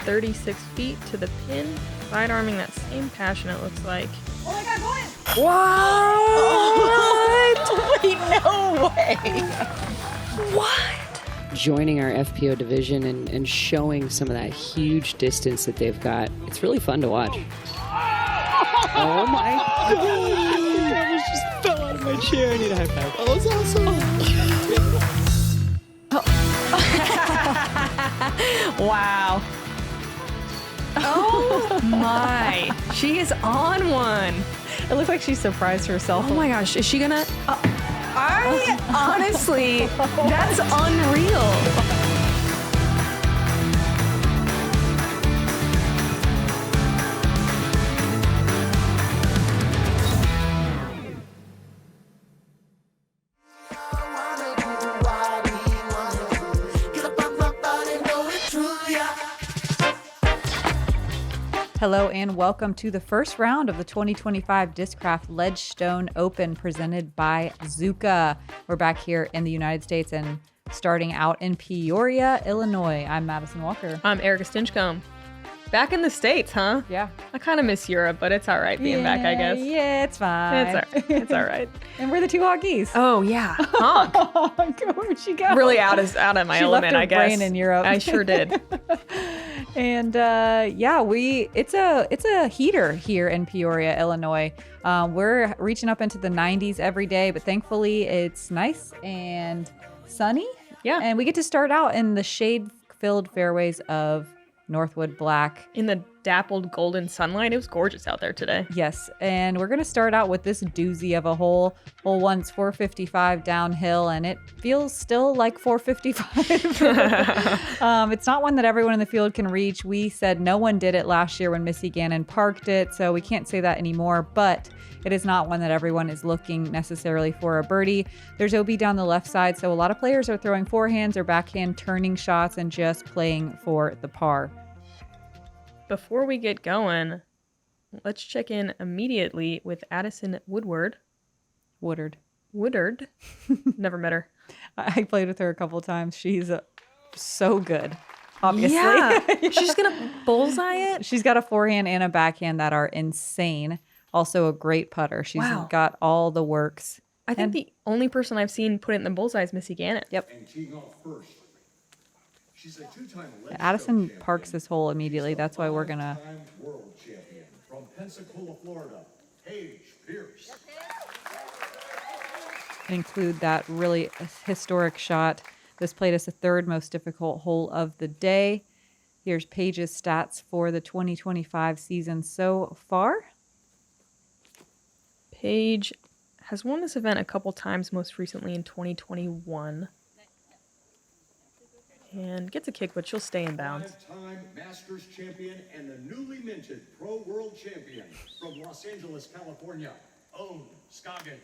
36 feet to the pin, side arming that same passion, it looks like. Oh my God, Holyn! What? Wait, no way! What? Joining our FPO division and showing some of that huge distance that they've got. It's really fun to watch. Oh my God! I almost just fell out of my chair. I need a high five. Oh, that's awesome. Wow. Oh my. She is on one. It looks like she surprised herself. Oh my gosh. Is she gonna? I honestly, that's unreal. Hello and welcome to the first round of the 2025 Discraft Ledgestone Open presented by Zuka. We're back here in the United States and starting out in Peoria, Illinois. I'm Madison Walker. I'm Erika Stinchcomb. Back in the States, huh? Yeah. I kind of miss Europe, but it's all right being back, I guess. Yeah, it's fine. It's all right. And we're the two hoggies. Oh, yeah. Honk. Where'd she go? Really out of my she element, left her I guess. brain in Europe. I sure did. And it's a heater here in Peoria, Illinois. We're reaching up into the 90s every day, but thankfully it's nice and sunny. Yeah. And we get to start out in the shade-filled fairways of Northwood Black. In the dappled golden sunlight, it was gorgeous out there today. Yes, and we're going to start out with this doozy of a hole. Hole one's 455 downhill, and it feels still like 455. It's not one that everyone in the field can reach. We said no one did it last year when Missy Gannon parked it, so we can't say that anymore, but it is not one that everyone is looking necessarily for a birdie. There's OB down the left side, so a lot of players are throwing forehands or backhand turning shots and just playing for the par. Before we get going, let's check in immediately with Addison Woodward. Woodard. Never met her. I played with her a couple times. She's so good, obviously. Yeah. She's going to bullseye it? She's got a forehand and a backhand that are insane. Also a great putter. She's got all the works. I think the only person I've seen put it in the bullseye is Missy Gannon. Yep. And teeing off first. She's a two-time Addison parks this hole immediately. That's why we're going to world champion from Pensacola, Florida, Paige Pierce. include that really historic shot. This played us the third most difficult hole of the day. Here's Paige's stats for the 2025 season so far. Paige has won this event a couple times, most recently in 2021. And gets a kick, but she'll stay in bounds. Five-time Masters champion and the newly minted Pro World champion from Los Angeles, California, Scoggins.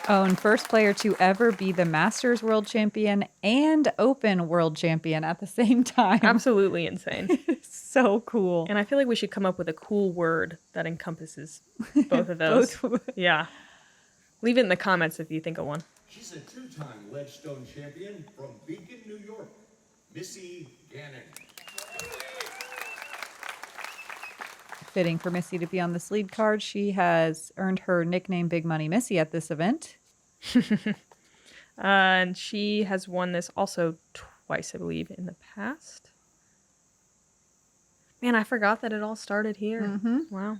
Owen, first player to ever be the Masters World Champion and Open World Champion at the same time. Absolutely insane. So cool. And I feel like we should come up with a cool word that encompasses both of those. Yeah. Leave it in the comments if you think of one. She's a two-time Ledgestone champion from Beacon, New York, Missy Gannon. Fitting for Missy to be on this lead card. She has earned her nickname Big Money Missy at this event. And she has won this also twice, I believe, in the past. Man, I forgot that it all started here. Mm-hmm. Wow.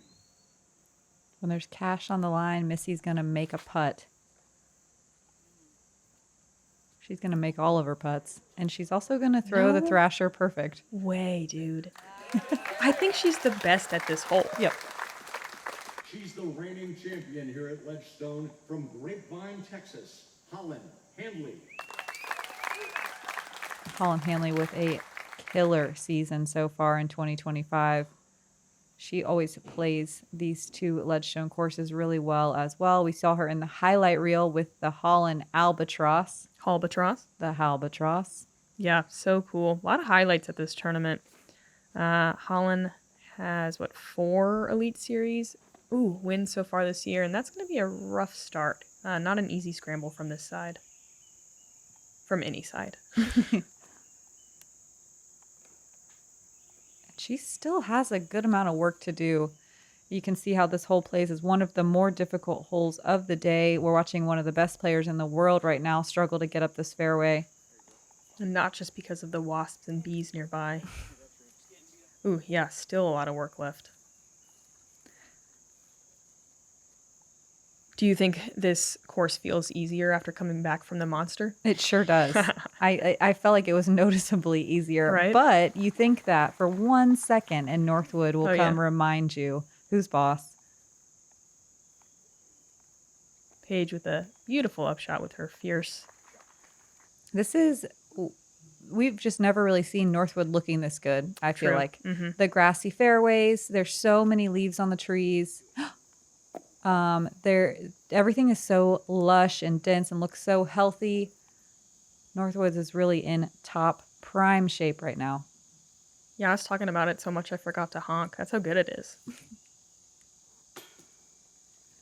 When there's cash on the line, Missy's going to make a putt. She's going to make all of her putts. And she's also going to throw the Thrasher perfect. Way, dude. I think she's the best at this hole. Yep. She's the reigning champion here at Ledgestone from Grapevine, Texas, Holyn, Handley. Holyn Handley with a killer season so far in 2025. She always plays these two Ledgestone courses really well as well. We saw her in the highlight reel with the Holyn Albatross. The Albatross. Yeah, so cool. A lot of highlights at this tournament. Holyn has, 4 Elite Series wins so far this year, and that's going to be a rough start. Not an easy scramble from this side. From any side. She still has a good amount of work to do. You can see how this hole plays as one of the more difficult holes of the day. We're watching one of the best players in the world right now struggle to get up this fairway. And not just because of the wasps and bees nearby. Ooh, yeah, still a lot of work left. Do you think this course feels easier after coming back from the monster? It sure does. I felt like it was noticeably easier. Right? But you think that for 1 second and Northwood will Oh, come yeah. remind you who's boss. Paige with a beautiful upshot with her fierce. We've just never really seen Northwood looking this good, I feel True. like. Mm-hmm. The grassy fairways, there's so many leaves on the trees. Everything is so lush and dense and looks so healthy. Northwoods is really in top prime shape right now. Yeah, I was talking about it so much I forgot to honk. That's how good it is.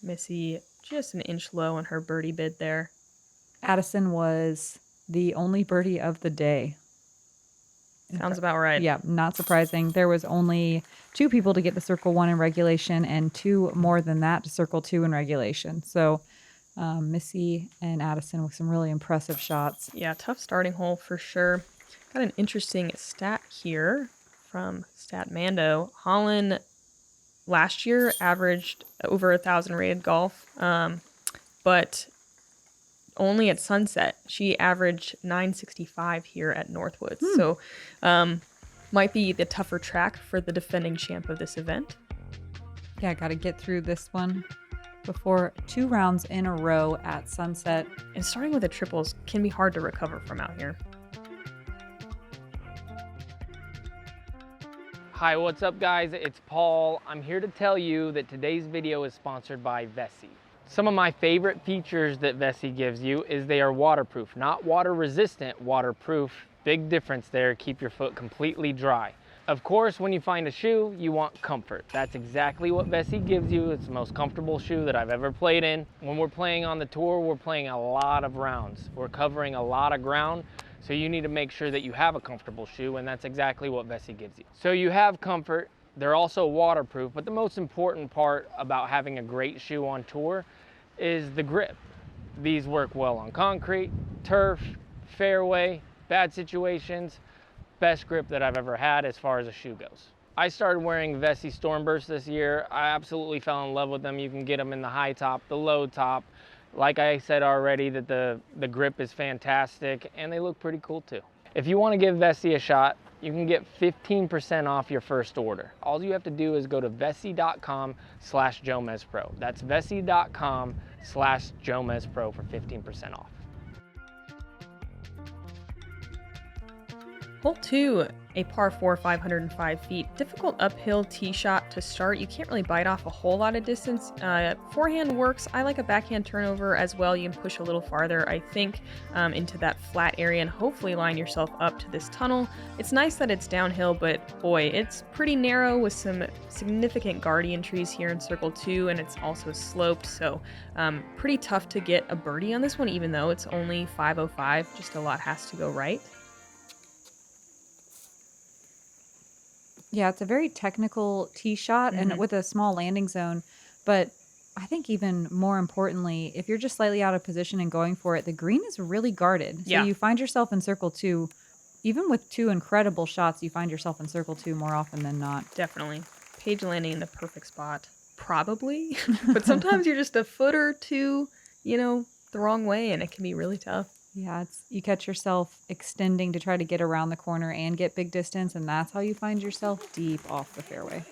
Missy just an inch low on her birdie bid there. Addison was the only birdie of the day. Sounds about right. Yeah, not surprising. There was only 2 people to get to circle 1 in regulation and 2 more than that to circle 2 in regulation. So Missy and Addison with some really impressive shots. Yeah, tough starting hole for sure. Got an interesting stat here from Statmando. Holyn last year averaged over 1,000 rated golf, but only at Sunset. She averaged 965 here at Northwood. So might be the tougher track for the defending champ of this event. Yeah, got to get through this one before 2 rounds in a row at Sunset. And starting with the triples can be hard to recover from out here. Hi, what's up guys? It's Paul. I'm here to tell you that today's video is sponsored by Vessi. Some of my favorite features that Vessi gives you is they are waterproof, not water resistant, waterproof. Big difference there, keep your foot completely dry. Of course, when you find a shoe, you want comfort. That's exactly what Vessi gives you. It's the most comfortable shoe that I've ever played in. When we're playing on the tour, we're playing a lot of rounds. We're covering a lot of ground. So you need to make sure that you have a comfortable shoe, and that's exactly what Vessi gives you. So you have comfort, they're also waterproof, but the most important part about having a great shoe on tour is the grip. These work well on concrete, turf, fairway, bad situations. Best grip that I've ever had as far as a shoe goes. I started wearing Vessi Stormburst this year. I absolutely fell in love with them. You can get them in the high top, the low top. Like I said already, that the grip is fantastic and they look pretty cool too. If you want to give Vessi a shot, you can get 15% off your first order. All you have to do is go to vessi.com/JomezPro. That's vessi.com/JomezPro for 15% off. Hole 2, a par 4, 505 feet. Difficult uphill tee shot to start. You can't really bite off a whole lot of distance. Forehand works. I like a backhand turnover as well. You can push a little farther, I think, into that flat area and hopefully line yourself up to this tunnel. It's nice that it's downhill, but boy, it's pretty narrow with some significant guardian trees here in circle 2, and it's also sloped, so pretty tough to get a birdie on this one, even though it's only 505. Just a lot has to go right. Yeah, it's a very technical tee shot and with a small landing zone. But I think even more importantly, if you're just slightly out of position and going for it, the green is really guarded. So Yeah. you find yourself in circle 2. Even with 2 incredible shots, you find yourself in circle 2 more often than not. Definitely. Paige landing in the perfect spot. Probably. But sometimes you're just a foot or two, the wrong way, and it can be really tough. Yeah, you catch yourself extending to try to get around the corner and get big distance, and that's how you find yourself deep off the fairway.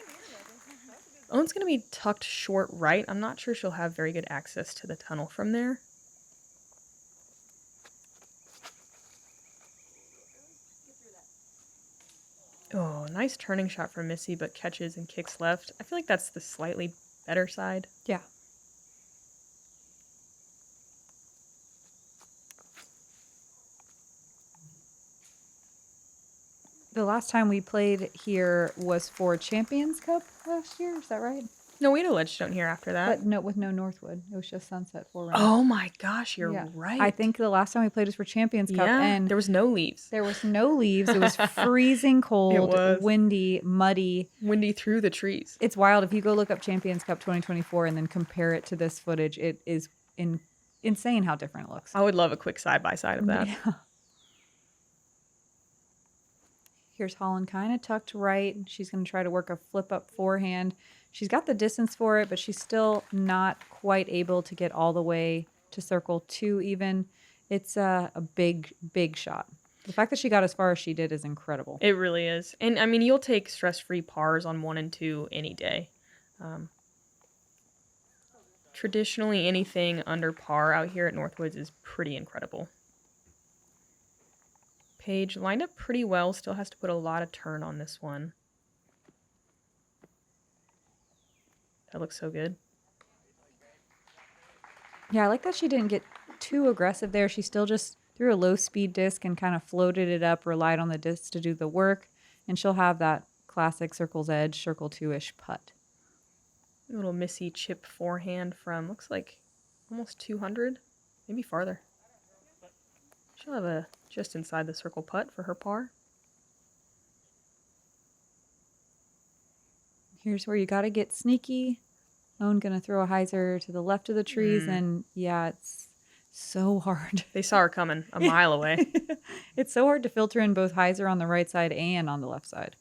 Owen's going to be tucked short right. I'm not sure she'll have very good access to the tunnel from there. Oh, nice turning shot from Missy, but catches and kicks left. I feel like that's the slightly better side. Yeah. The last time we played here was for Champions Cup last year. Is that right? No, we had a Ledgestone here after that. But no, with no Northwood. It was just Sunset 4 rounds. Oh my gosh, you're Yeah. right. I think the last time we played was for Champions Cup, yeah, and there was no leaves. there was no leaves. It was freezing cold, was. windy, muddy. Windy through the trees. It's wild. If you go look up Champions Cup 2024 and then compare it to this footage, it is insane how different it looks. I would love a quick side-by-side of that. Yeah. Here's Holyn kind of tucked right. She's going to try to work a flip-up forehand. She's got the distance for it, but she's still not quite able to get all the way to circle 2 even. It's a big, big shot. The fact that she got as far as she did is incredible. It really is. And, I mean, you'll take stress-free pars on 1 and 2 any day. Traditionally, anything under par out here at Northwoods is pretty incredible. Paige lined up pretty well. Still has to put a lot of turn on this one. That looks so good. Yeah, I like that she didn't get too aggressive there. She still just threw a low-speed disc and kind of floated it up, relied on the disc to do the work, and she'll have that classic circle's edge, circle 2-ish putt. A little Missy chip forehand from, looks like almost 200, maybe farther. She'll have a just inside the circle putt for her par. Here's where you got to get sneaky. Lone going to throw a hyzer to the left of the trees, and yeah, it's so hard. They saw her coming a mile away. It's so hard to filter in both hyzer on the right side and on the left side.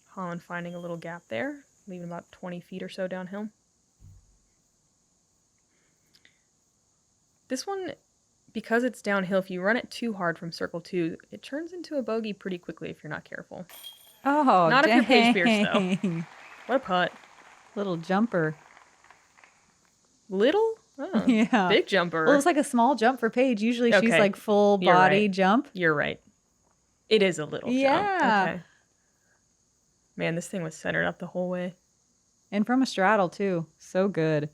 Holyn finding a little gap there, leaving about 20 feet or so downhill. This one, because it's downhill, if you run it too hard from circle 2, it turns into a bogey pretty quickly if you're not careful. Oh, Not if dang. you're Paige Pierce, though. What a putt. Little jumper. Little? Oh, Yeah. Big jumper. Well, it's like a small jump for Paige. Usually she's Okay. like full You're body right. jump. You're right. It is a little jump. Yeah. Okay. Man, this thing was centered up the whole way. And from a straddle, too. So good.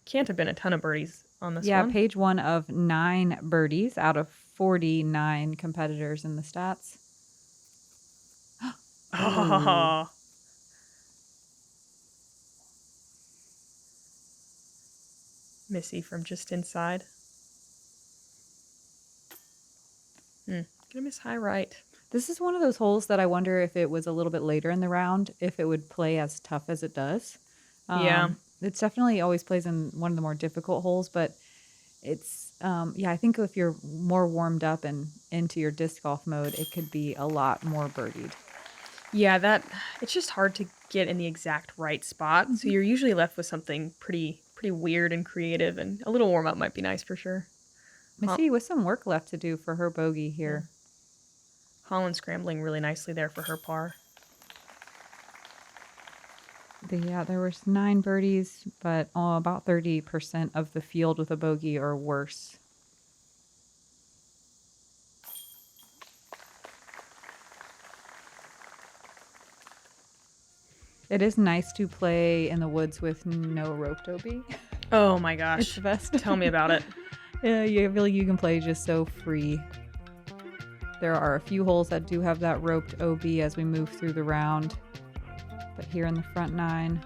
Can't have been a ton of birdies on this Yeah, one. Paige 1 of 9 birdies out of 49 competitors in the stats. Oh. Missy from just inside. Gonna miss high right. This is one of those holes that I wonder if it was a little bit later in the round, if it would play as tough as it does. Yeah. It's definitely always plays in one of the more difficult holes, but it's, yeah, I think if you're more warmed up and into your disc golf mode, it could be a lot more birdied. Yeah, it's just hard to get in the exact right spot. So you're usually left with something pretty weird and creative, and a little warm up might be nice for sure. Missy with some work left to do for her bogey here. Holyn scrambling really nicely there for her par. Yeah, there was 9 birdies, but about 30% of the field with a bogey or worse. It is nice to play in the woods with no roped OB. Oh my gosh. It's the best. Tell me about it. Yeah, you feel like you can play just so free. There are a few holes that do have that roped OB as we move through the round. But here in the front 9,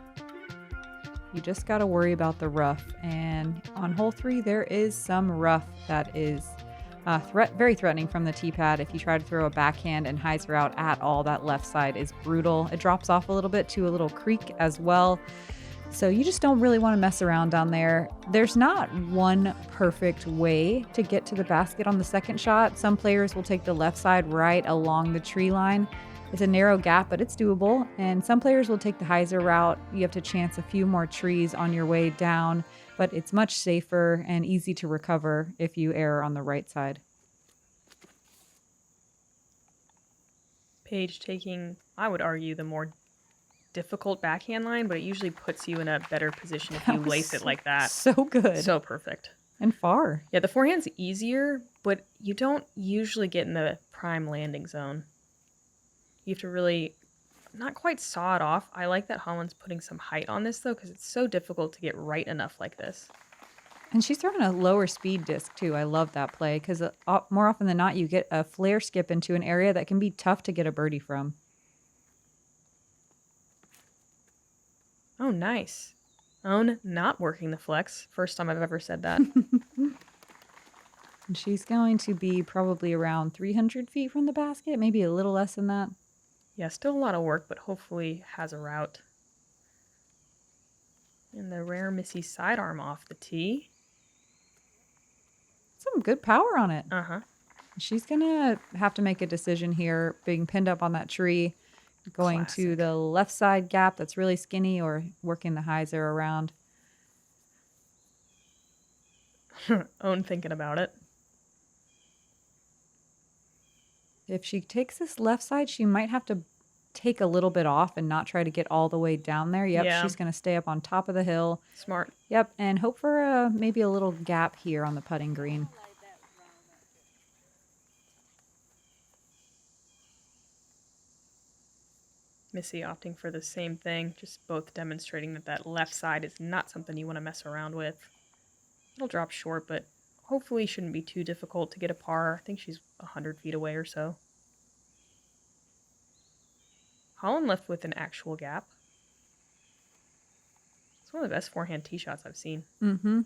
you just got to worry about the rough. And on hole 3, there is some rough that is very threatening from the tee pad. If you try to throw a backhand and hyzer out at all, that left side is brutal. It drops off a little bit to a little creek as well. So you just don't really want to mess around down there. There's not one perfect way to get to the basket on the second shot. Some players will take the left side right along the tree line. It's a narrow gap, but it's doable. And some players will take the hyzer route. You have to chance a few more trees on your way down, but it's much safer and easy to recover if you err on the right side. Paige taking, I would argue, the more difficult backhand line, but it usually puts you in a better position if you lace it like that. So good. So perfect. And far. Yeah, the forehand's easier, but you don't usually get in the prime landing zone. You have to really not quite saw it off. I like that Holyn's putting some height on this, though, because it's so difficult to get right enough like this. And she's throwing a lower speed disc too. I love that play because more often than not, you get a flare skip into an area that can be tough to get a birdie from. Oh, nice. Own not working the flex. First time I've ever said that. And she's going to be probably around 300 feet from the basket, maybe a little less than that. Yeah, still a lot of work, but hopefully has a route. And the rare Missy sidearm off the tee. Some good power on it. Uh-huh. She's going to have to make a decision here, being pinned up on that tree, going to the left side gap that's really skinny or working the hyzer around. Own thinking about it. If she takes this left side, she might have to take a little bit off and not try to get all the way down there. Yep, Yeah. she's going to stay up on top of the hill. Smart. Yep, and hope for maybe a little gap here on the putting green. Missy opting for the same thing, just both demonstrating that that left side is not something you want to mess around with. It'll drop short, but hopefully shouldn't be too difficult to get a par. I think she's 100 feet away or so. Holyn left with an actual gap. It's one of the best forehand tee shots I've seen. Mm-hmm.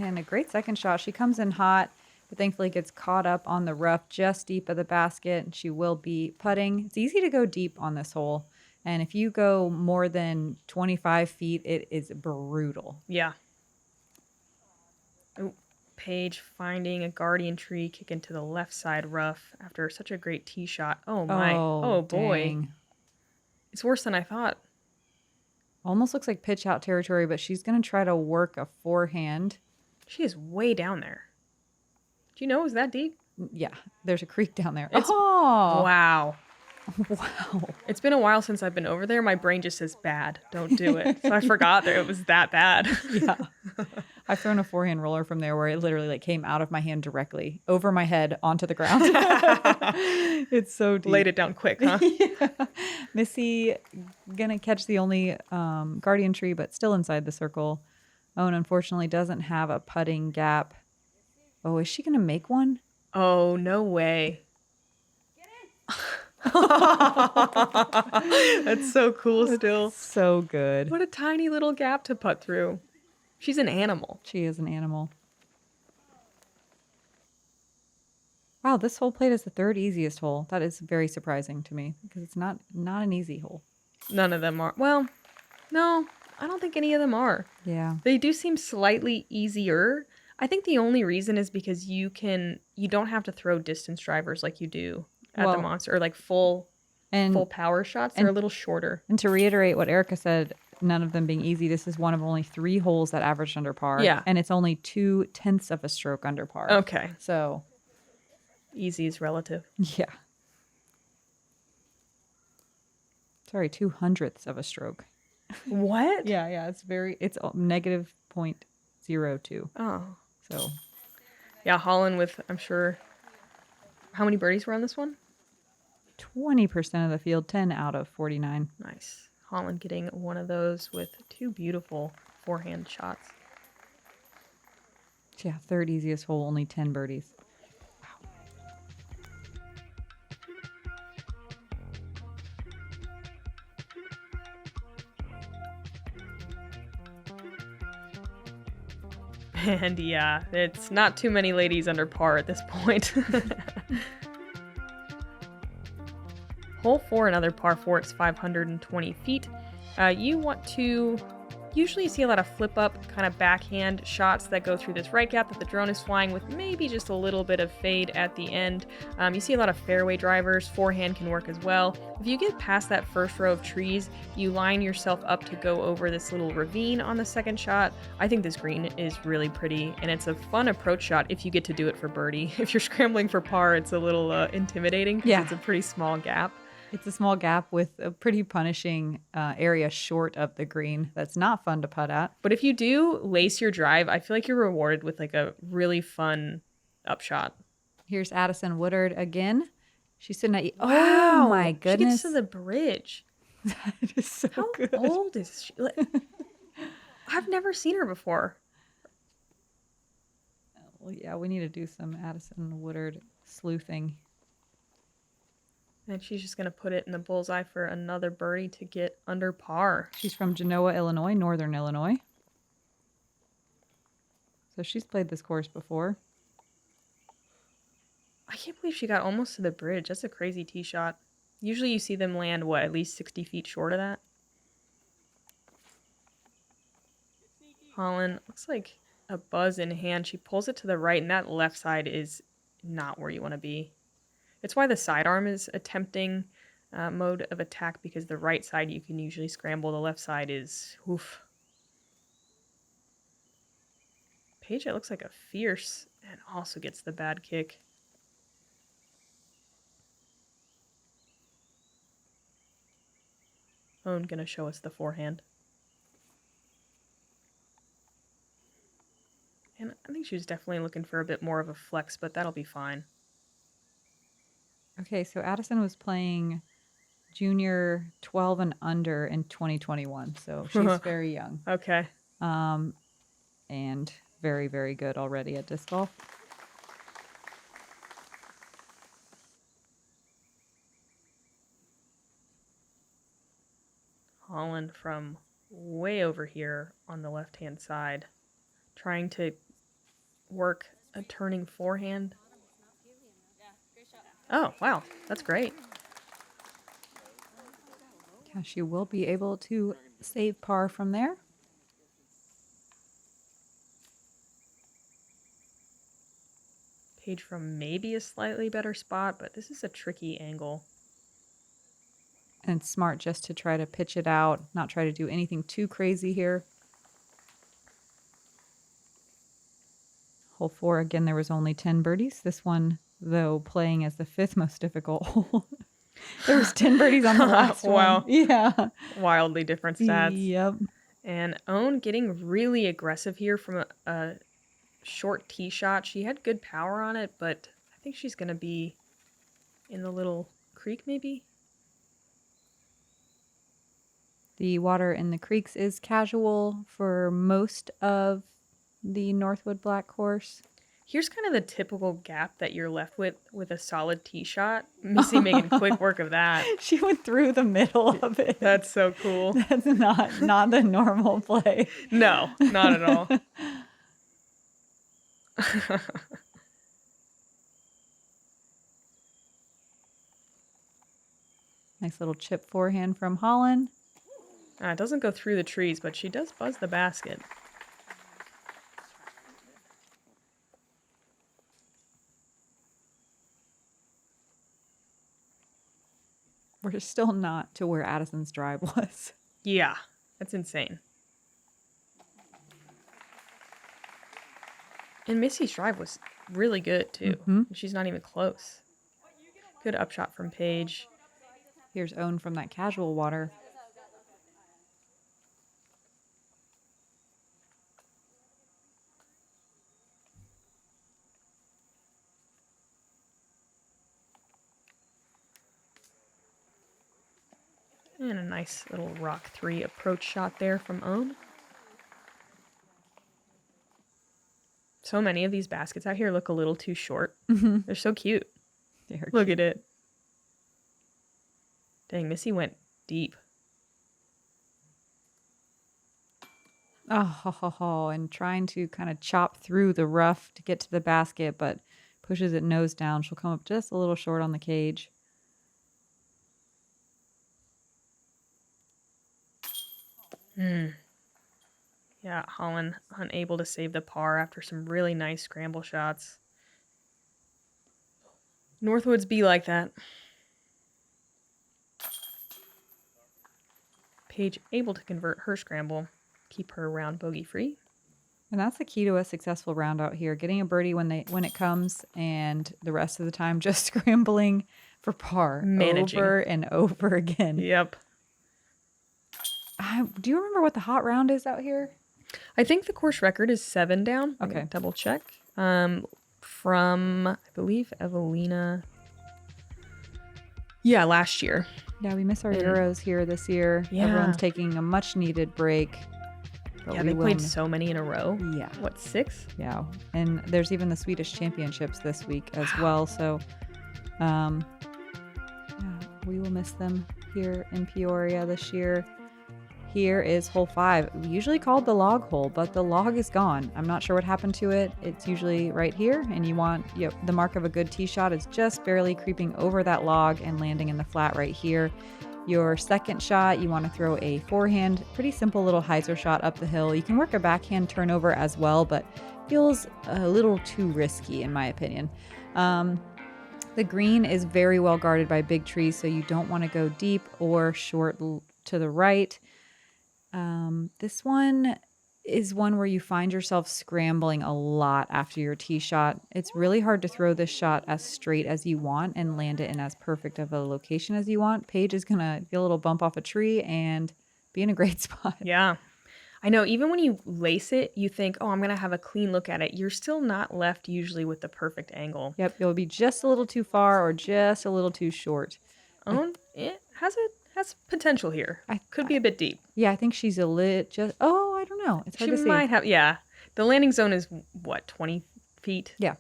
And a great second shot. She comes in hot, but thankfully gets caught up on the rough just deep of the basket. She will be putting. It's easy to go deep on this hole. And if you go more than 25 feet, it is brutal. Yeah. Oh, Paige finding a guardian tree, kicking to the left side rough after such a great tee shot. Oh my. Oh boy. Dang. It's worse than I thought. Almost looks like pitch out territory, but she's going to try to work a forehand. She is way down there. Do you know it was that deep? Yeah, there's a creek down there. It's- Oh, Wow. wow. It's been a while since I've been over there. My brain just says bad. Don't do it. So I forgot that it was that bad. Yeah. I've thrown a forehand roller from there where it literally like came out of my hand directly over my head onto the ground. It's so deep. Laid it down quick, huh? Yeah. Missy gonna catch the only guardian tree, but still inside the circle. Owen unfortunately doesn't have a putting gap. Oh, is she gonna make one? Oh, no way. That's so cool still. So good. What a tiny little gap to putt through. She's an animal. She is an animal. Wow, this hole played as the third easiest hole. That is very surprising to me because it's not an easy hole. None of them are. Well, no, I don't think any of them are. Yeah. They do seem slightly easier. I think the only reason is because you don't have to throw distance drivers like you do at the Monster, or like full power shots. They're a little shorter. And to reiterate what Erika said, none of them being easy, this is one of only 3 holes that averaged under par. Yeah. And it's only 0.2 of a stroke under par. Okay. So, Easy is relative. yeah. Sorry, 0.02 of a stroke. What? Yeah, it's negative 0.02. Oh. So, Yeah, Holyn with, I'm sure, how many birdies were on this one? 20% of the field, 10 out of 49. Nice. Holyn getting one of those with 2 beautiful forehand shots. Yeah, third easiest hole, only 10 birdies. And yeah, it's not too many ladies under par at this point. Hole 4, another par 4, it's 520 feet. You want to, usually you see a lot of flip up kind of backhand shots that go through this right gap that the drone is flying with maybe just a little bit of fade at the end. You see a lot of fairway drivers, forehand can work as well. If you get past that first row of trees, you line yourself up to go over this little ravine on the second shot. I think this green is really pretty and it's a fun approach shot if you get to do it for birdie. If you're scrambling for par, it's a little intimidating because it's a pretty small gap. It's a small gap with a pretty punishing area short of the green. That's not fun to putt at. But if you do lace your drive, I feel like you're rewarded with like a really fun upshot. Here's Addison Woodard again. She's sitting at... Wow. Oh, my goodness. She gets to the bridge. That is so How good. old is she? I've never seen her before. Well, yeah, we need to do some Addison Woodard sleuthing. And she's just going to put it in the bullseye for another birdie to get under par. She's from Genoa, Illinois, Northern Illinois. So she's played this course before. I can't believe she got almost to the bridge. That's a crazy tee shot. Usually you see them land, what, at least 60 feet short of that? Holyn, looks like a buzz in hand. She pulls it to the right, and that left side is not where you want to be. It's why the sidearm is a tempting mode of attack, because the right side you can usually scramble. The left side is, oof. Paige, it looks like a fierce, and also gets the bad kick. Owen gonna show us the forehand. And I think she was definitely looking for a bit more of a flex, but that'll be fine. Okay, so Addison was playing junior 12 and under in 2021, so she's very young. Okay. And very, very good already at disc golf. Holyn from way over here on the left-hand side, trying to work a turning forehand. Oh, wow. That's great. Yeah, she will be able to save par from there. Paige from maybe a slightly better spot, but this is a tricky angle. And it's smart just to try to pitch it out, not try to do anything too crazy here. Hole 4, again, there was only 10 birdies. This one, though, playing as the 5th most difficult hole. There was 10 birdies on the last Wow. one. Yeah. Wildly different stats. Yep. And Owen getting really aggressive here from a short tee shot. She had good power on it, but I think she's going to be in the little creek maybe. The water in the creeks is casual for most of the Northwood Black course. Here's kind of the typical gap that you're left with a solid tee shot. Missy making quick work of that. She went through the middle of it. That's so cool. That's not the normal play. No, not at all. Nice little chip forehand from Holyn. It doesn't go through the trees, but she does buzz the basket. We're still not to where Addison's drive was. Yeah, that's insane. And Missy's drive was really good, too. Mm-hmm. She's not even close. Good upshot from Paige. Here's Owen from that casual water. And a nice little rock 3 approach shot there from Owen. So many of these baskets out here look a little too short. Mm-hmm. They're so cute. They're Look at it. Dang, Missy went deep. Oh, and trying to kind of chop through the rough to get to the basket, but pushes it nose down. She'll come up just a little short on the cage. Yeah, Holyn unable to save the par after some really nice scramble shots. Northwoods be like that. Paige able to convert her scramble, keep her round bogey free. And that's the key to a successful round out here. Getting a birdie when it comes, and the rest of the time just scrambling for par. Managing. Over and over again. Yep. Do you remember what the hot round is out here? I think the course record is 7 down. Okay. Double check. From, I believe, Evelina. Yeah, last year. Yeah, we miss our Euros here this year. Yeah. Everyone's taking a much needed break. But Yeah, we they will played miss- so many in a row. Yeah. What, 6? Yeah, and there's even the Swedish Championships this week as well. So, yeah, we will miss them here in Peoria this year. Here is hole 5, usually called the log hole, but the log is gone. I'm not sure what happened to it. It's usually right here, and you want the mark of a good tee shot is just barely creeping over that log and landing in the flat right here. Your second shot, you want to throw a forehand, pretty simple little hyzer shot up the hill. You can work a backhand turnover as well, but feels a little too risky in my opinion. The green is very well guarded by big trees, so you don't want to go deep or short to the right. This one is one where you find yourself scrambling a lot after your tee shot. It's really hard to throw this shot as straight as you want and land it in as perfect of a location as you want. Paige is going to get a little bump off a tree and be in a great spot. Yeah. I know, even when you lace it, you think, oh, I'm going to have a clean look at it. You're still not left usually with the perfect angle. Yep, it'll be just a little too far or just a little too short. It has potential here. Could be a bit deep. Yeah, I think she's I don't know. It's hard She to see. might have, yeah. The landing zone is, what, 20 feet? Yeah.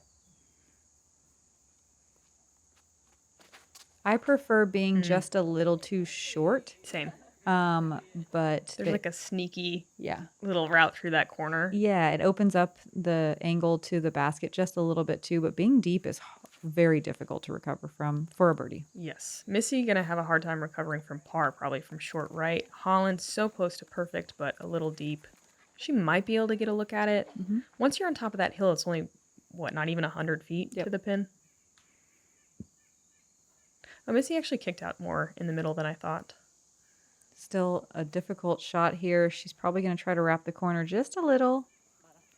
I prefer being just a little too short. Same. But There's like a sneaky yeah. little route through that corner. Yeah, it opens up the angle to the basket just a little bit too, but being deep is very difficult to recover from for a birdie. Yes. Missy going to have a hard time recovering from par, probably from short right. Holyn, so close to perfect, but a little deep. She might be able to get a look at it. Mm-hmm. Once you're on top of that hill, it's only, what, not even 100 feet to the pin? Oh, Missy actually kicked out more in the middle than I thought. Still a difficult shot here. She's probably going to try to wrap the corner just a little.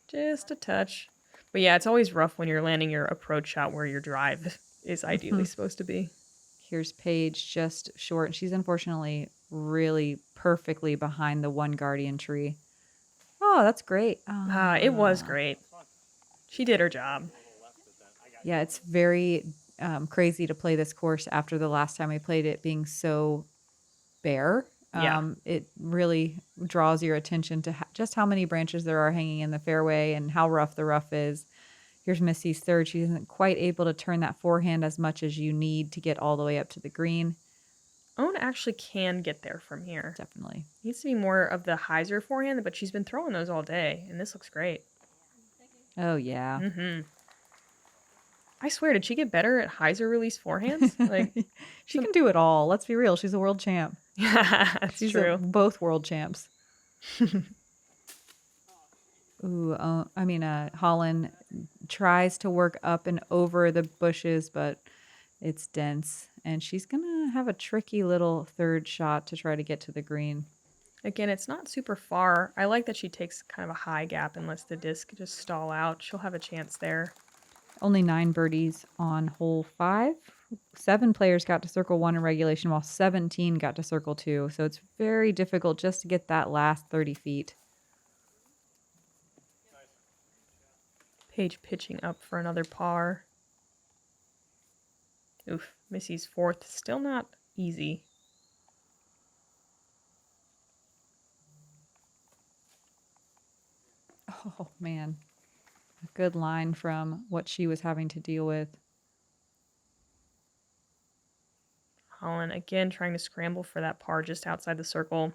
Just a touch. But yeah, it's always rough when you're landing your approach shot where your drive is ideally supposed to be. Here's Paige just short. She's unfortunately really perfectly behind the one guardian tree. Oh, that's great. It was great. She did her job. Yeah, it's very crazy to play this course after the last time we played it being so bare. It really draws your attention to just how many branches there are hanging in the fairway and how rough the rough is. Here's Missy's third. She isn't quite able to turn that forehand as much as you need to get all the way up to the green. Owen actually can get there from here. Definitely. Needs to be more of the hyzer forehand, but she's been throwing those all day, and this looks great. Oh, yeah. Mm-hmm. I swear, did she get better at hyzer release forehands? Like, she can do it all. Let's be real. She's a world champ. Yeah, that's She's true. Both world champs. Holyn tries to work up and over the bushes, but it's dense. And she's going to have a tricky little third shot to try to get to the green. Again, it's not super far. I like that she takes kind of a high gap and lets the disc just stall out. She'll have a chance there. Only 9 birdies on hole 5. 7 players got to circle 1 in regulation, while 17 got to circle 2. So it's very difficult just to get that last 30 feet. Paige pitching up for another par. Oof, Missy's fourth. Still not easy. Oh, man. A good line from what she was having to deal with. Holyn again trying to scramble for that par just outside the circle.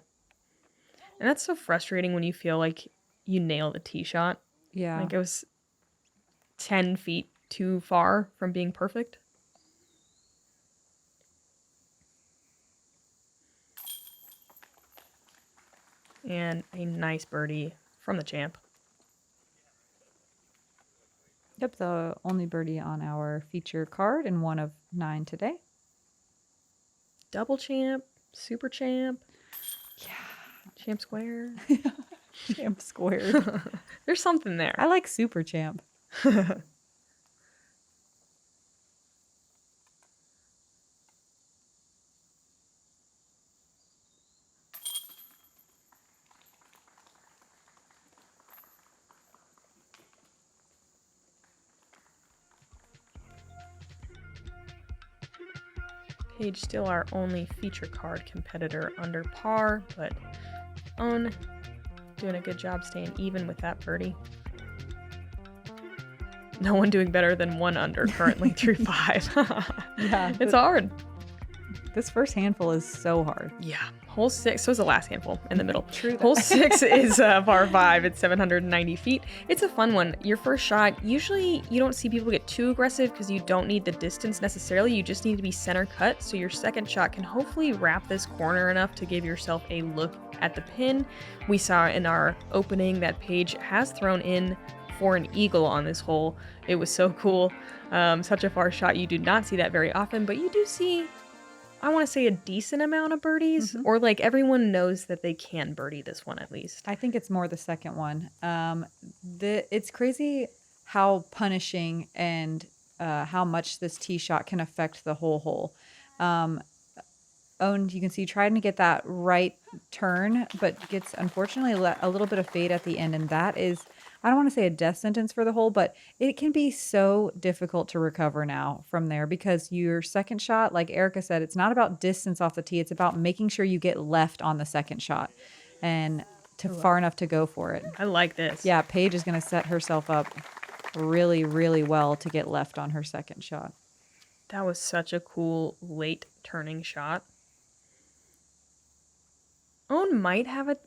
And that's so frustrating when you feel like you nail the tee shot. Yeah. Like it was 10 feet too far from being perfect. And a nice birdie from the champ. Yep, the only birdie on our feature card and 1 of 9 today. Double champ, super champ. Yeah. Champ square. Champ squared. There's something there. I like super champ. Paige still our only feature card competitor under par, but Owen Doing a good job staying even with that birdie. No one doing better than 1 under currently through 5. Yeah, It's hard. This first handful is so hard. Yeah. Hole 6, so is the last handful in the middle. True. Hole 6 is par 5. It's 790 feet. It's a fun one. Your first shot, usually you don't see people get too aggressive because you don't need the distance necessarily. You just need to be center cut. So your second shot can hopefully wrap this corner enough to give yourself a look at the pin. We saw in our opening that Paige has thrown in for an eagle on this hole. It was so cool. Such a far shot. You do not see that very often, but you do see, I want to say, a decent amount of birdies, or like everyone knows that they can birdie this one at least. I think it's more the second one. It's crazy how punishing and how much this tee shot can affect the whole hole. Owned, you can see trying to get that right turn, but gets unfortunately a little bit of fade at the end, and that is, I don't want to say a death sentence for the hole, but it can be so difficult to recover now from there because your second shot, like Erika said, it's not about distance off the tee. It's about making sure you get left on the second shot and far enough to go for it. I like this. Yeah, Paige is going to set herself up really, really well to get left on her second shot. That was such a cool late turning shot. Owen might have a...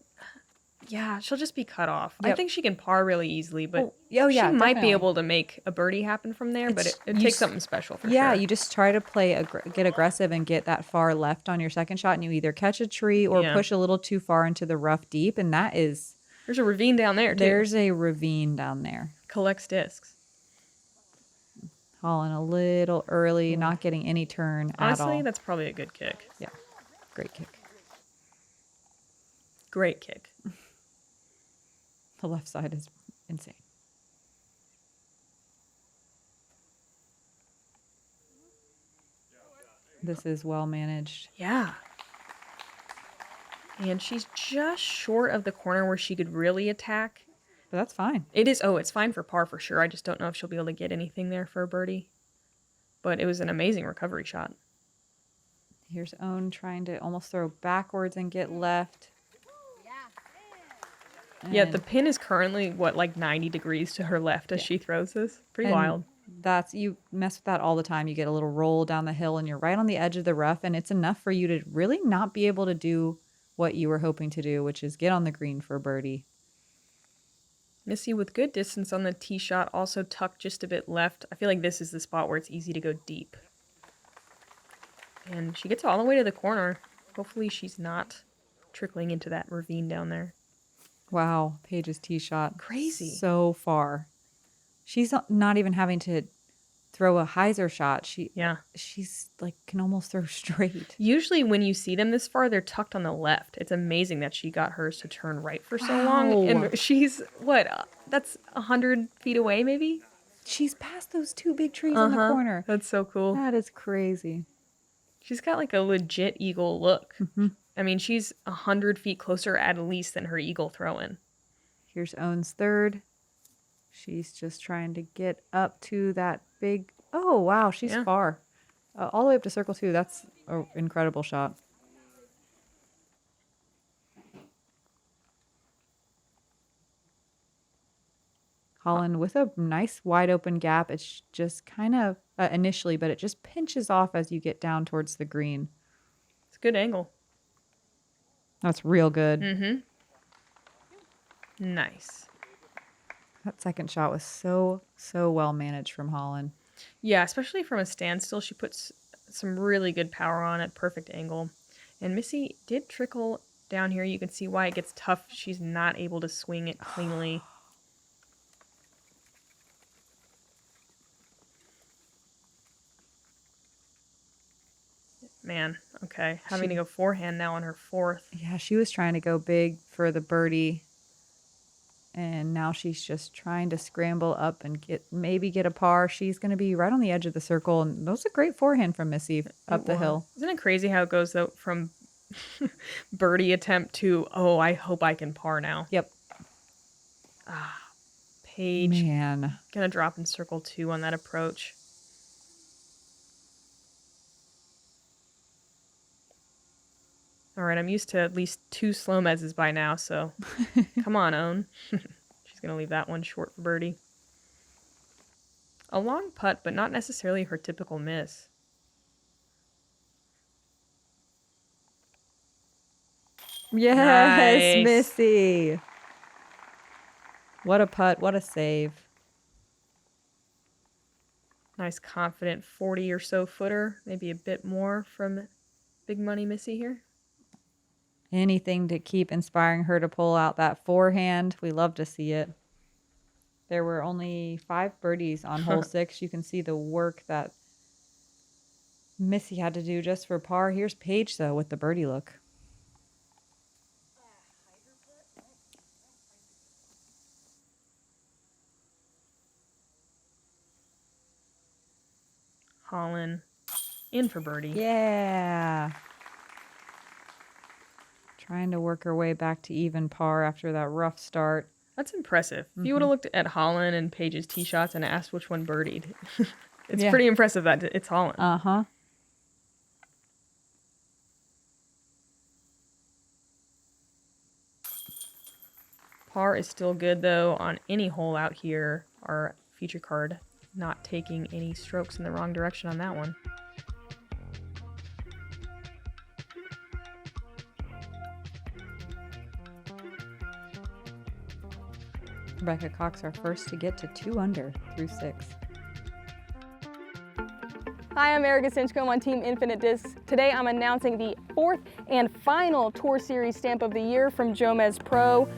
Yeah, she'll just be cut off. Yep. I think she can par really easily, but yeah, she might definitely. be able to make a birdie happen from there, but it takes something special for sure. Yeah, you just try to get aggressive and get that far left on your second shot, and you either catch a tree or push a little too far into the rough deep, and that is... There's a ravine down there, too. There's a ravine down there. Collects discs. Holyn a little early, not getting any turn at all. Honestly, that's probably a good kick. Yeah, great kick. Great kick. The left side is insane. This is well managed. Yeah. And she's just short of the corner where she could really attack. But that's fine. It is. Oh, it's fine for par for sure. I just don't know if she'll be able to get anything there for a birdie. But it was an amazing recovery shot. Here's Owen trying to almost throw backwards and get left. Yeah, the pin is currently, what, like 90 degrees to her left as she throws this? Pretty wild. You mess with that all the time. You get a little roll down the hill and you're right on the edge of the rough, and it's enough for you to really not be able to do what you were hoping to do, which is get on the green for a birdie. Missy with good distance on the tee shot, also tucked just a bit left. I feel like this is the spot where it's easy to go deep. And she gets all the way to the corner. Hopefully she's not trickling into that ravine down there. Wow, Paige's tee shot. Crazy. So far. She's not even having to throw a hyzer shot. She's like can almost throw straight. Usually when you see them this far, they're tucked on the left. It's amazing that she got hers to turn right for so long. And she's, what, that's 100 feet away maybe? She's past those two big trees in the corner. That's so cool. That is crazy. She's got like a legit eagle look. I mean, she's 100 feet closer at least than her eagle throw-in. Here's Owen's third. She's just trying to get up to that big... Oh, wow, she's far. All the way up to circle 2. That's an incredible shot. Holyn with a nice wide open gap. It's just kind of initially, but it just pinches off as you get down towards the green. It's a good angle. That's real good. Nice. That second shot was so well managed from Holyn. Yeah, especially from a standstill. She puts some really good power on it. Perfect angle. And Missy did trickle down here. You can see why it gets tough. She's not able to swing it cleanly. Man, okay. Having to go forehand now on her fourth. Yeah, she was trying to go big for the birdie. And now she's just trying to scramble up and maybe get a par. She's going to be right on the edge of the circle. And that was a great forehand from Missy up the hill. Isn't it crazy how it goes, though, from birdie attempt to, oh, I hope I can par now. Yep. Paige. Man. Going to drop in circle 2 on that approach. All right, I'm used to at least 2 slow mezzes by now, so come on, Own. She's going to leave that one short for birdie. A long putt, but not necessarily her typical miss. Yes, Nice. Missy. What a putt. What a save. Nice, confident 40 or so footer. Maybe a bit more from Big Money Missy here. Anything to keep inspiring her to pull out that forehand. We love to see it. There were only 5 birdies on hole 6. You can see the work that Missy had to do just for par. Here's Paige, though, with the birdie look. Holyn in for birdie. Yeah. Trying to work her way back to even par after that rough start. That's impressive. If you would have looked at Holyn and Paige's tee shots and asked which one birdied, it's pretty impressive that it's Holyn. Uh-huh. Par is still good, though, on any hole out here. Our feature card not taking any strokes in the wrong direction on that one. Rebecca Cox, our first to get to 2 under through 6. Hi, I'm Erika Stinchcomb on Team Infinite Discs. Today I'm announcing the 4th and final Tour Series stamp of the year from JomezPro.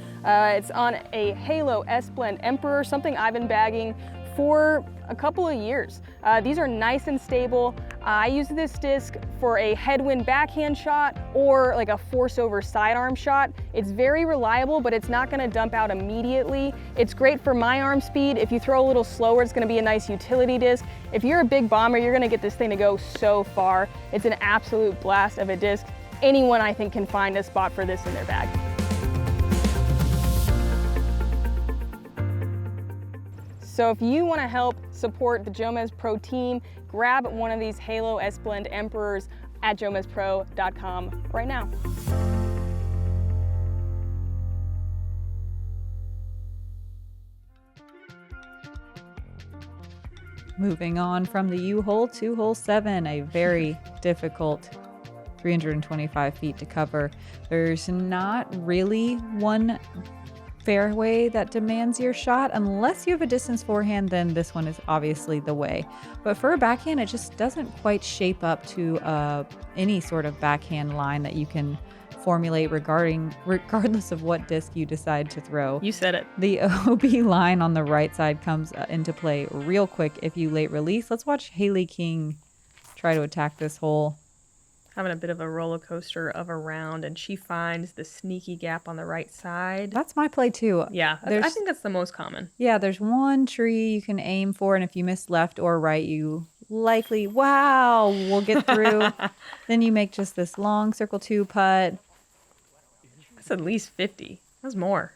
It's on a Halo S-Blend Emperor, something I've been bagging for a couple of years. These are nice and stable. I use this disc for a headwind backhand shot or like a force over sidearm shot. It's very reliable, but it's not gonna dump out immediately. It's great for my arm speed. If you throw a little slower, it's gonna be a nice utility disc. If you're a big bomber, you're gonna get this thing to go so far. It's an absolute blast of a disc. Anyone, I think, can find a spot for this in their bag. So if you want to help support the JomezPro team, grab one of these Halo S-Blend Emperors at JomezPro.com right now. Moving on from the U-hole to hole 7, a very difficult 325 feet to cover. There's not really one fairway that demands your shot. Unless you have a distance forehand, then this one is obviously the way. But for a backhand, it just doesn't quite shape up to any sort of backhand line that you can formulate regardless of what disc you decide to throw. You said it. The OB line on the right side comes into play real quick if you late release. Let's watch Haley King try to attack this hole. Having a bit of a roller coaster of a round, and she finds the sneaky gap on the right side. That's my play too. Yeah, I think that's the most common. Yeah, there's one tree you can aim for, and if you miss left or right, you likely, will get through. Then you make just this long circle 2 putt. That's at least 50. That's more.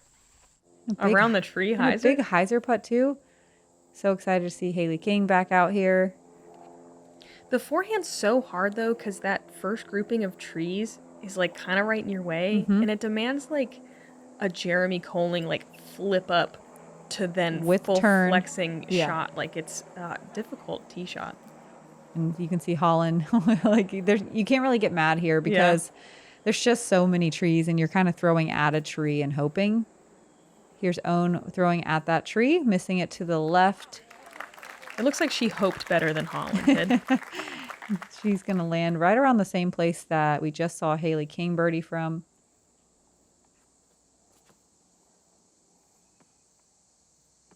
Around the tree, And a hyzer. big hyzer putt too. So excited to see Haley King back out here. The forehand's so hard, though, because that first grouping of trees is, like, kind of right in your way. And it demands, like, a Jeremy Coling, like, flip up to then With full turn. flexing Yeah. shot. Like, it's a difficult tee shot. And you can see Holyn. Like, you can't really get mad here because there's just so many trees and you're kind of throwing at a tree and hoping. Here's Own throwing at that tree, missing it to the left. It looks like she hoped better than Holyn did. She's going to land right around the same place that we just saw Haley King birdie from.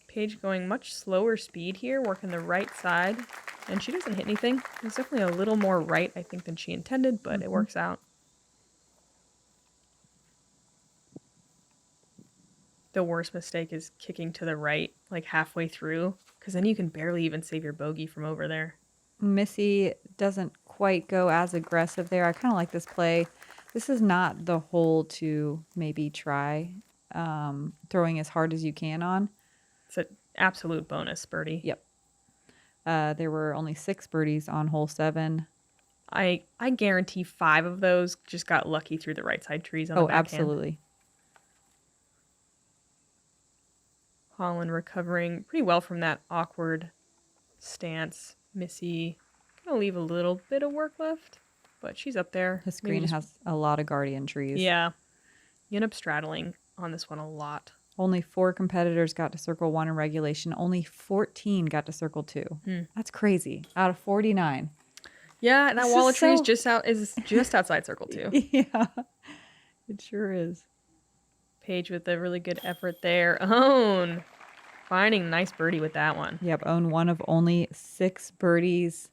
Paige going much slower speed here, working the right side. And she doesn't hit anything. It's definitely a little more right, I think, than she intended, but it works out. The worst mistake is kicking to the right, like halfway through, because then you can barely even save your bogey from over there. Missy doesn't quite go as aggressive there. I kind of like this play. This is not the hole to maybe try throwing as hard as you can on. It's an absolute bonus birdie. Yep. There were only 6 birdies on hole 7. I guarantee 5 of those just got lucky through the right side trees on the Oh, backhand. absolutely. Holyn recovering pretty well from that awkward stance. Missy gonna leave a little bit of work left, but she's up there. This Maybe green just- has a lot of guardian trees. Yeah. You end up straddling on this one a lot. Only 4 competitors got to circle 1 in regulation. Only 14 got to circle 2. That's crazy. Out of 49. Yeah, and that This wall is of trees so- is just outside circle 2. Yeah, it sure is. Paige with a really good effort there. Own finding a nice birdie with that one. Yep, own one of only 6 birdies.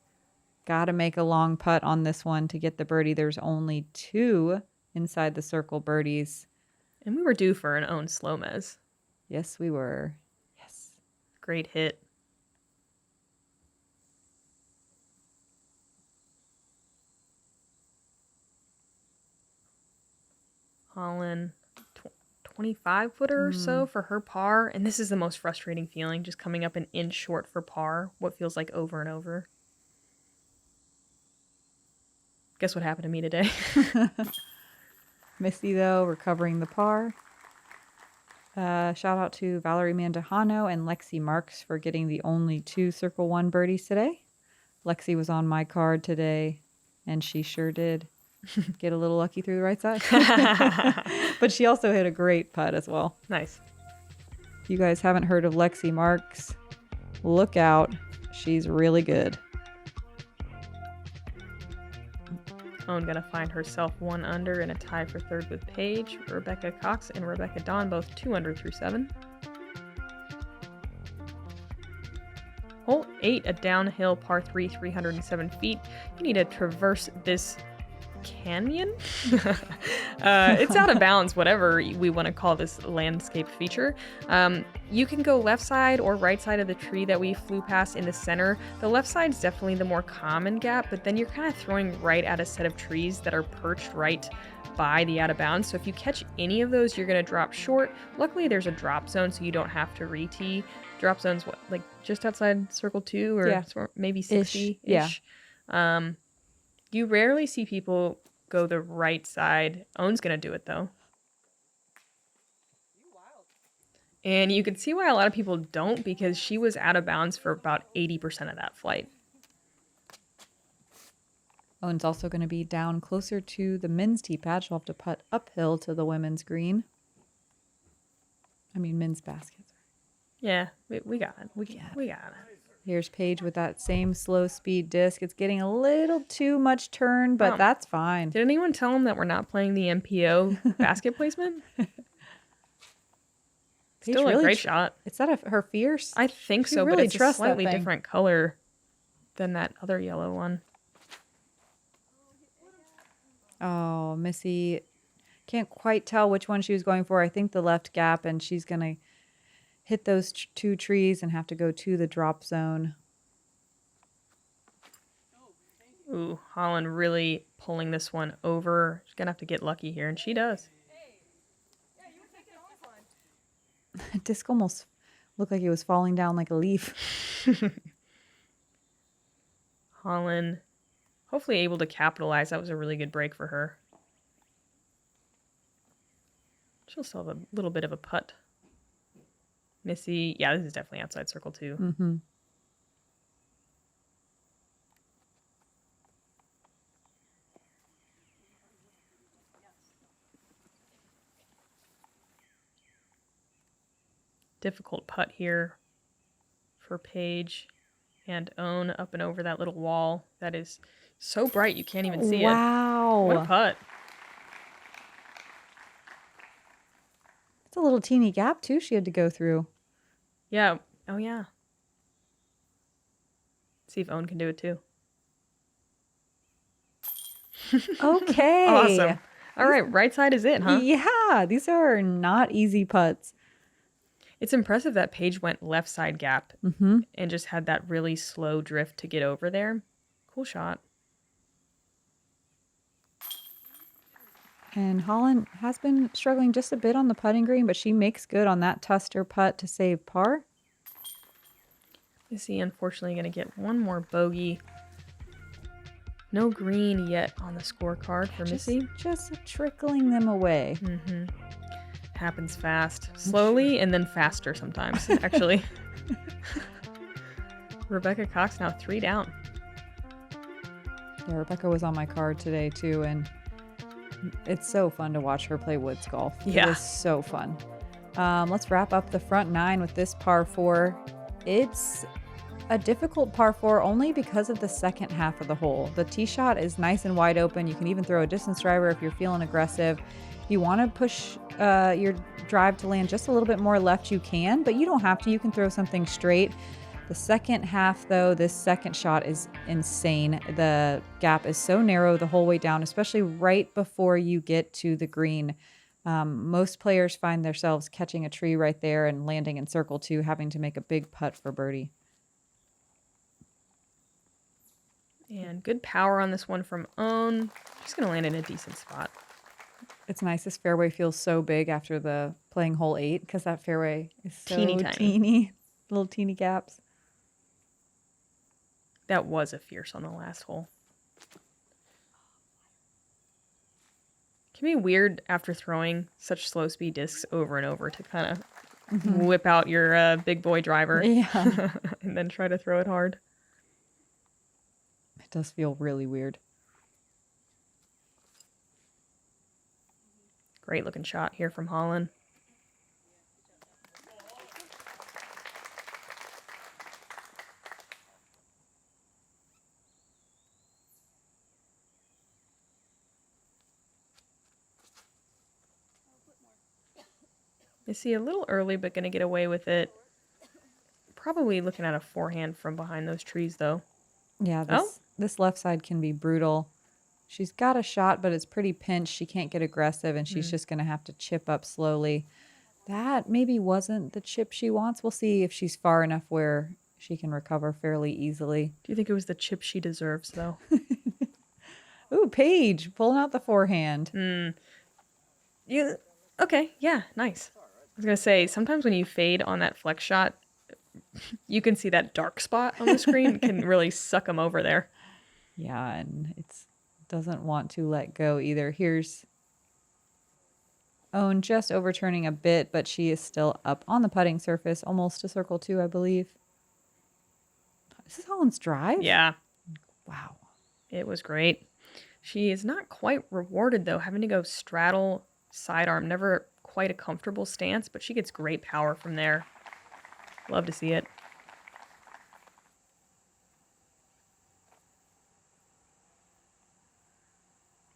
Got to make a long putt on this one to get the birdie. There's only 2 inside the circle birdies. And we were due for an own slow mez. Yes, we were. Yes. Great hit. Holyn, 25-footer or so for her par. And this is the most frustrating feeling, just coming up an inch short for par. What feels like over and over. Guess what happened to me today? Missy, though, recovering the par. Shout out to Valerie Mandujano and Lexi Marks for getting the only 2 circle 1 birdies today. Lexi was on my card today, and she sure did get a little lucky through the right side. But she also hit a great putt as well. Nice. If you guys haven't heard of Lexi Marks, look out. She's really good. Owen gonna find herself 1 under in a tie for 3rd with Paige. Rebecca Cox and Rebecca Dawn both 2 under through 7. Hole 8, a downhill par 3, 307 feet. You need to traverse this canyon? It's out of bounds, whatever we want to call this landscape feature. You can go left side or right side of the tree that we flew past in the center. The left side is definitely the more common gap, but then you're kind of throwing right at a set of trees that are perched right by the out of bounds. So if you catch any of those, you're going to drop short. Luckily, there's a drop zone, so you don't have to re-tee. Drop zone's what, like just outside circle 2 or Yeah. maybe 60-ish? Yeah. You rarely see people go the right side. Owen's going to do it, though. And you can see why a lot of people don't, because she was out of bounds for about 80% of that flight. Owen's also going to be down closer to the men's tee pad. She'll have to putt uphill to the women's green. I mean, men's baskets. Yeah, we got it. We got it. Here's Paige with that same slow speed disc. It's getting a little too much turn, but Oh. that's fine. Did anyone tell him that we're not playing the MPO basket placement? Still a really great shot. Is that her fierce? I think You so, really but it's a trust that slightly thing. different color than that other yellow one. Oh, Missy can't quite tell which one she was going for. I think the left gap, and she's going to hit those 2 trees and have to go to the drop zone. Ooh, Holyn really pulling this one over. She's going to have to get lucky here, and she does. The disc almost looked like it was falling down like a leaf. Holyn hopefully able to capitalize. That was a really good break for her. She'll still have a little bit of a putt. Missy, yeah, this is definitely outside circle 2. Mm-hmm. Difficult putt here for Paige and Own up and over that little wall that is so bright you can't even see it. Wow. What a putt. It's a little teeny gap, too, she had to go through. Yeah. Oh, yeah. See if Own can do it too. Okay. Awesome. All right, right side is it, huh? Yeah, these are not easy putts. It's impressive that Paige went left side gap Mm-hmm. and just had that really slow drift to get over there. Cool shot. And Holyn has been struggling just a bit on the putting green, but she makes good on that Tuster putt to save par. Missy unfortunately going to get one more bogey. No green yet on the scorecard for Missy. Just trickling them away. Happens fast. Slowly and then faster sometimes, actually. Rebecca Cox now 3 down. Yeah, Rebecca was on my card today too, and it's so fun to watch her play woods golf. Yeah. It is so fun. Let's wrap up the front 9 with this par 4. It's a difficult par 4 only because of the second half of the hole. The tee shot is nice and wide open. You can even throw a distance driver if you're feeling aggressive. You want to push your drive to land just a little bit more left, you can, but you don't have to. You can throw something straight. The second half, though, this second shot is insane. The gap is so narrow the whole way down, especially right before you get to the green. Most players find themselves catching a tree right there and landing in circle 2, having to make a big putt for birdie. And good power on this one from Own. She's going to land in a decent spot. It's nice. This fairway feels so big after the playing hole 8 because that fairway is so Teeny tiny. teeny. Little teeny gaps. That was a fierce on the last hole. It can be weird after throwing such slow speed discs over and over to kind of whip out your big boy driver. Yeah. And then try to throw it hard. It does feel really weird. Great looking shot here from Holyn. Missy a little early, but going to get away with it. Probably looking at a forehand from behind those trees, though. Yeah, this left side can be brutal. She's got a shot, but it's pretty pinched. She can't get aggressive, and she's just going to have to chip up slowly. That maybe wasn't the chip she wants. We'll see if she's far enough where she can recover fairly easily. Do you think it was the chip she deserves, though? Ooh, Paige pulling out the forehand. Okay, yeah, nice. I was going to say, sometimes when you fade on that flex shot, you can see that dark spot on the screen. It can really suck them over there. Yeah, and it doesn't want to let go either. Here's Own just overturning a bit, but she is still up on the putting surface, almost to circle 2, I believe. Is this Holyn's drive? Yeah. Wow. It was great. She is not quite rewarded, though, having to go straddle sidearm. Never quite a comfortable stance, but she gets great power from there. Love to see it.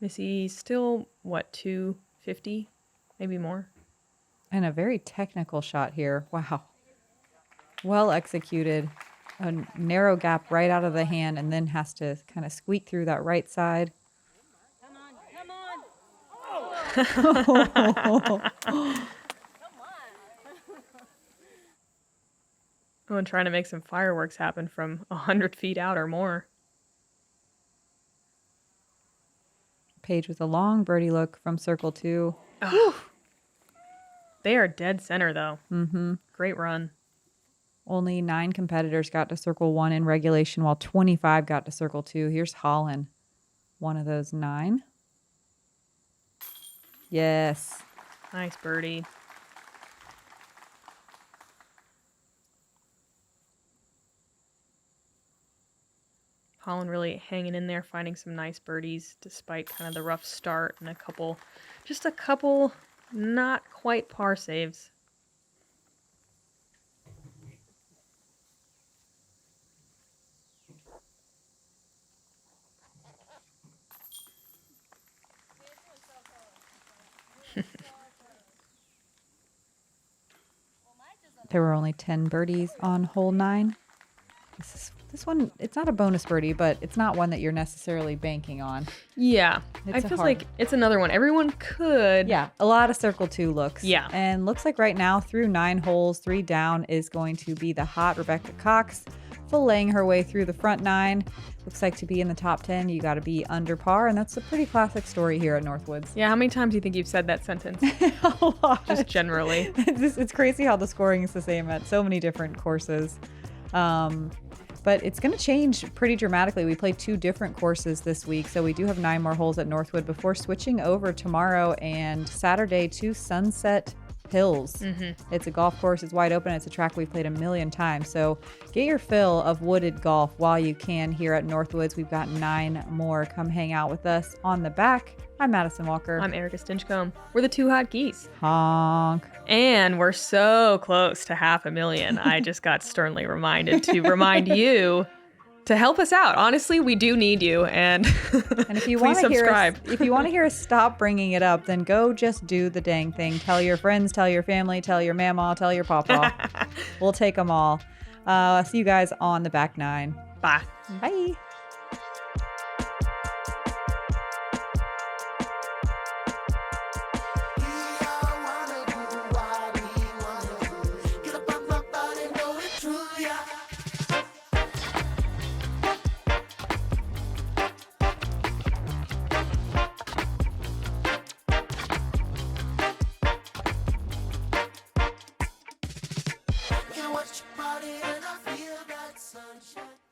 Missy still, what, 250? Maybe more? And a very technical shot here. Wow. Well executed. A narrow gap right out of the hand, and then has to kind of squeak through that right side. Oh, and trying to make some fireworks happen from 100 feet out or more. Paige with a long birdie look from circle 2. They are dead center, though. Mm-hmm. Great run. Only 9 competitors got to circle 1 in regulation, while 25 got to circle 2. Here's Holyn, one of those 9. Yes. Nice birdie. Holyn really hanging in there, finding some nice birdies despite kind of the rough start and just a couple not quite par saves. There were only 10 birdies on hole 9. This one, it's not a bonus birdie, but it's not one that you're necessarily banking on. Yeah, It's I feel like it's another one. Everyone could. Yeah, a lot of circle 2 looks. Yeah. And looks like right now, through 9 holes, 3 down is going to be the hot Rebecca Cox, filleting her way through the front 9. Looks like to be in the top 10, you got to be under par, and that's a pretty classic story here at Northwoods. Yeah, how many times do you think you've said that sentence? A lot. Just generally. It's crazy how the scoring is the same at so many different courses. But it's going to change pretty dramatically. We played 2 different courses this week, so we do have 9 more holes at Northwood before switching over tomorrow and Saturday to Sunset Hills. It's a golf course. It's wide open. It's a track we've played a million times. So get your fill of wooded golf while you can here at Northwoods. We've got 9 more. Come hang out with us on the back. I'm Madison Walker. I'm Erika Stinchcomb. We're the 2 hot geese. Honk. And we're so close to 500,000. I just got sternly reminded to remind you to help us out. Honestly, we do need you. And if you please want to hear subscribe. us, if you want to hear us stop bringing it up, then go just do the dang thing. Tell your friends, tell your family, tell your mama, tell your papa. We'll take them all. See you guys on the back 9. Bye. Bye. Watch your body and I feel that sunshine.